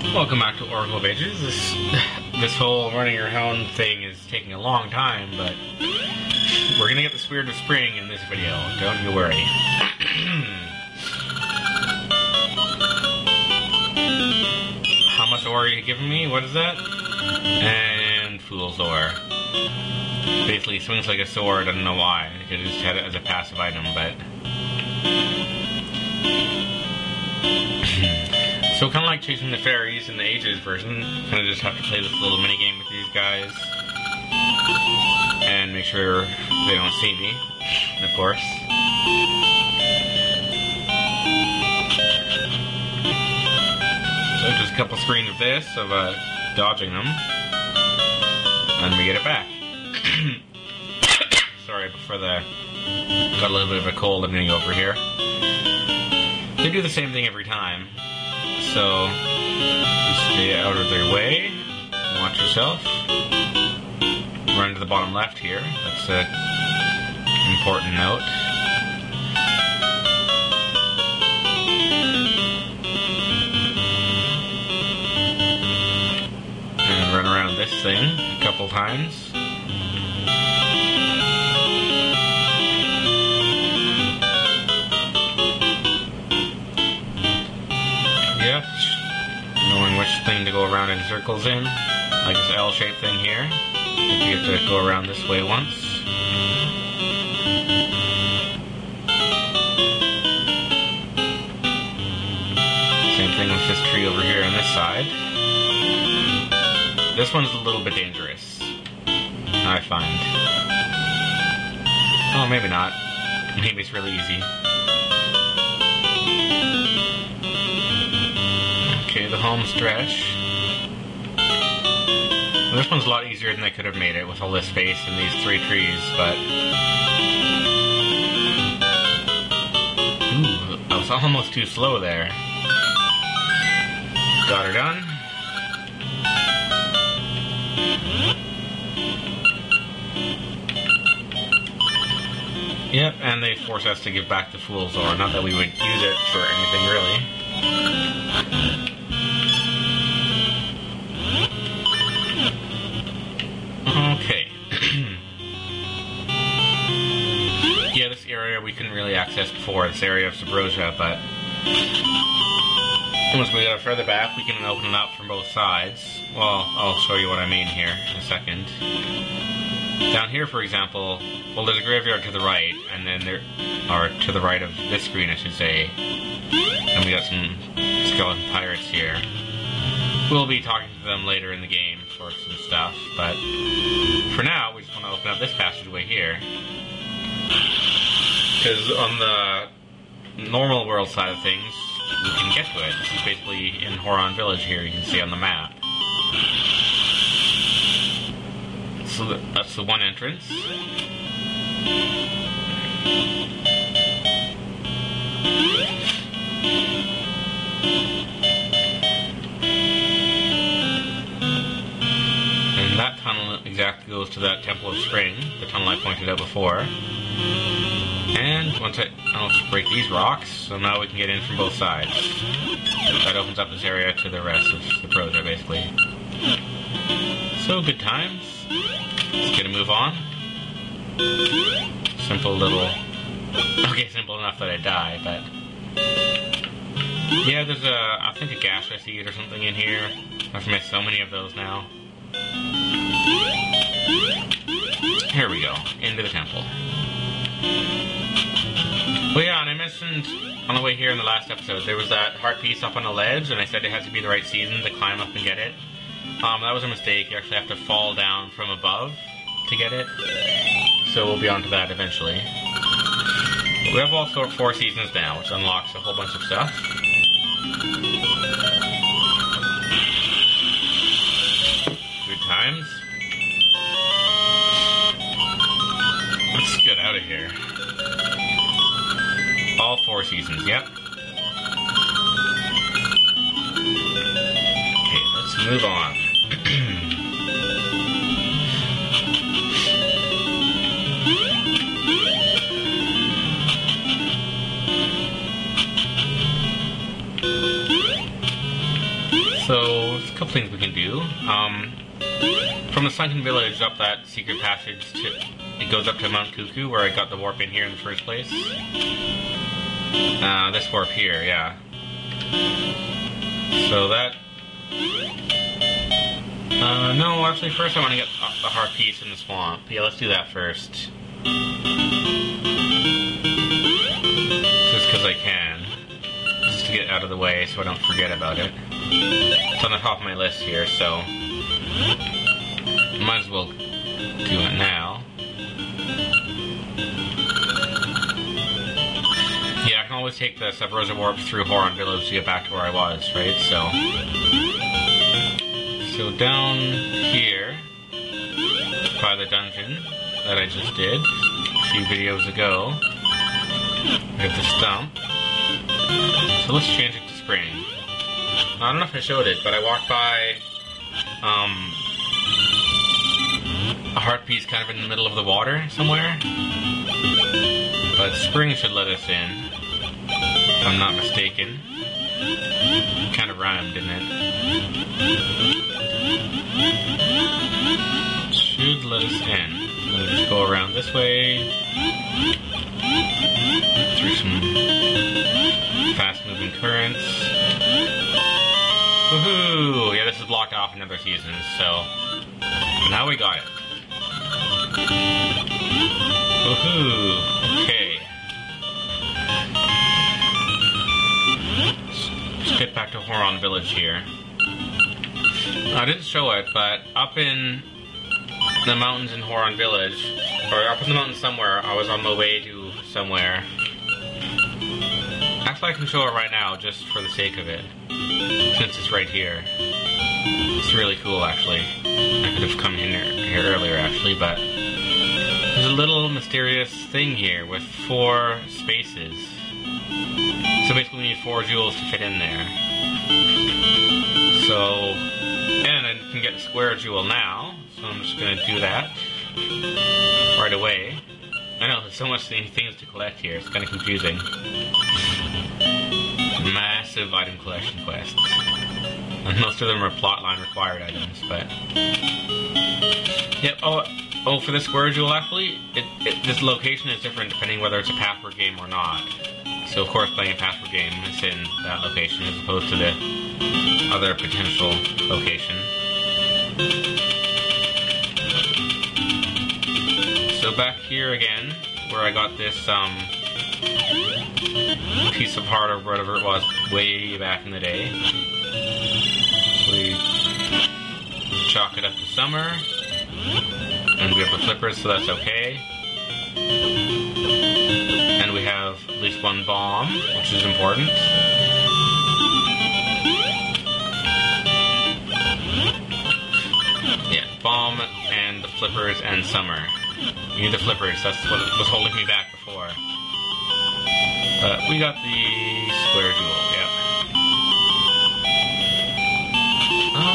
Welcome back to Oracle of Ages. This whole running around thing is taking a long time, but we're gonna get the Spirit of Spring in this video. Don't you worry. How much ore are you giving me? What is that? And Fool's Ore. Basically swings like a sword. I don't know why. I could have just had it as a passive item, but... So kind of like chasing the fairies in the Ages version, kind of just have to play this little mini game with these guys and make sure they don't see me, of course. So just a couple screens of this, of dodging them, and we get it back. Sorry, got a little bit of a cold, I'm gonna go over here. They do the same thing every time. So, just stay out of their way, watch yourself, run to the bottom left here, that's an important note. And run around this thing a couple times. Yep, knowing which thing to go around in circles in, like this L-shaped thing here. You have to go around this way once. Same thing with this tree over here on this side. This one's a little bit dangerous, I find. Oh, maybe not. Maybe it's really easy. Okay, the home stretch. Well, this one's a lot easier than I could have made it with all this space and these three trees, but... Ooh, I was almost too slow there. Got her done. Yep, and they force us to give back the Fool's Ore. Not that we would use it for anything, really. Okay. Yeah, this area we couldn't really access before, this area of Subrosia, but once we go further back, we can open it up from both sides. Well, I'll show you what I mean here in a second. Down here, for example, well, there's a graveyard to the right, and then or to the right of this screen, I should say, and we got some skeleton pirates here. We'll be talking to them later in the game for some stuff, but for now, we just want to open up this passageway here. Because on the normal world side of things, we can get to it. This is basically in Horon Village here, you can see on the map. So that's the one entrance. And that tunnel exactly goes to that Temple of Spring, the tunnel I pointed out before. And once I'll just break these rocks, so now we can get in from both sides. That opens up this area to the rest of the Proja, basically. So, good times. Let's get a move on. Simple little... Okay, simple enough that I die, but... Yeah, there's I think a gaseous seed or something in here. I've missed so many of those now. Here we go, into the temple. Well, yeah, and I mentioned on the way here in the last episode, there was that heart piece up on the ledge, and I said it had to be the right season to climb up and get it. That was a mistake. You actually have to fall down from above to get it. So we'll be on to that eventually. We have all 4 seasons now, which unlocks a whole bunch of stuff. Good times. Let's get out of here. All 4 seasons, yep. Okay, let's move on. So, there's a couple things we can do. From the sunken village up that secret passage, it goes up to Mount Cocco, where I got the warp in here in the first place. This warp here, yeah. So that... no, actually first I want to get the heart piece in the swamp. Yeah, let's do that first. Just because I can. Just to get out of the way so I don't forget about it. It's on the top of my list here, so... might as well do it now. Yeah, I can always take the Traversal warp through Horon Village to get back to where I was, right? So down here, by the dungeon that I just did a few videos ago, we have the stump. So let's change it to spring. I don't know if I showed it, but I walked by a heart piece kind of in the middle of the water somewhere. But spring should let us in, if I'm not mistaken. Kind of rhymed, didn't it? Should let us in. We'll just go around this way, through some fast-moving currents. Woohoo! Yeah, this is blocked off in other seasons, so now we got it. Woohoo! Okay. Let's get back to Horon Village here. I didn't show it, but up in the mountains in Horon Village, or up in the mountains somewhere, I was on my way to somewhere. Actually, I can show it right now, just for the sake of it, since it's right here. It's really cool, actually. I could have come in here earlier, actually, but there's a little mysterious thing here with 4 spaces. So basically we need 4 jewels to fit in there. So, and I can get the square jewel now, so I'm just going to do that right away. I know, there's so much things to collect here, it's kind of confusing. Massive item collection quests. And most of them are plotline required items, but... Yep, oh, for the square jewel actually, this location is different depending whether it's a password game or not. So of course playing a password game is in that location as opposed to the other potential location. So back here again, where I got this piece of heart or whatever it was way back in the day. So we chalk it up to summer, and we have the flippers, so that's okay. And we have at least 1 bomb, which is important. Yeah, bomb and the flippers and summer. You need the flippers, that's what was holding me back before. We got the square jewel, yep.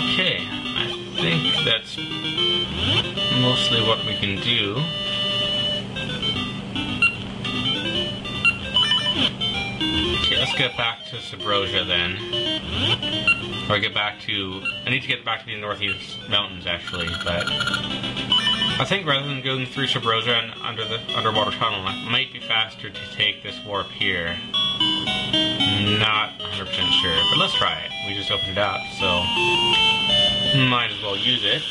Okay, I think that's mostly what we can do. Okay, let's get back to Subrosia then. Or get back to... I need to get back to the Northeast Mountains actually, but... I think rather than going through Subrosia and under the underwater tunnel, it might be faster to take this warp here. Not 100% sure, but let's try it. We just opened it up, so might as well use it.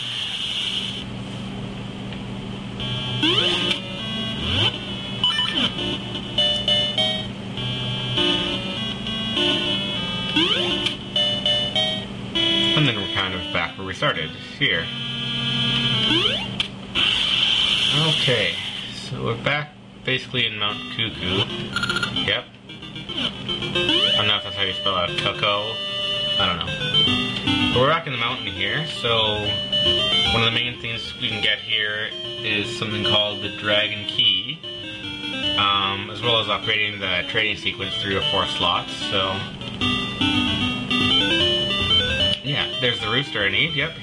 And then we're kind of back where we started, here. Okay, so we're back basically in Mount Cocco. Yep. I don't know if that's how you spell out Cocco. I don't know. But we're back in the mountain here, so one of the main things we can get here is something called the Dragon Key, as well as upgrading the trading sequence 3 or 4 slots, so... Yeah, there's the rooster I need, yep.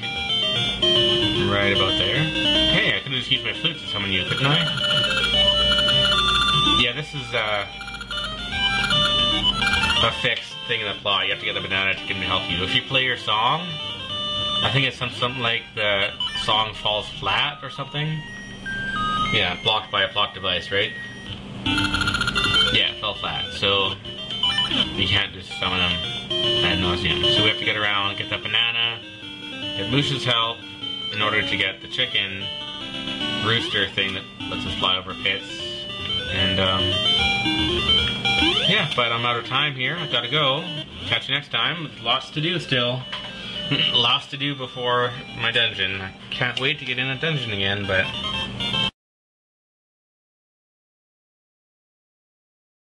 Right about there. Hey, I could have just used my flute to summon you, couldn't I? Yeah, this is a fixed thing in the plot. You have to get the banana chicken to help you. If you play your song, I think it's something like the song falls flat or something. Yeah, blocked by a plot device, right? Yeah, it fell flat. So you can't just summon them ad nauseum. So we have to get around, get that banana, get Moosh's help in order to get the chicken rooster thing that lets us fly over pits. And yeah, but I'm out of time here. I've got to go. Catch you next time. Lots to do still. Lots to do before my dungeon. I can't wait to get in a dungeon again, but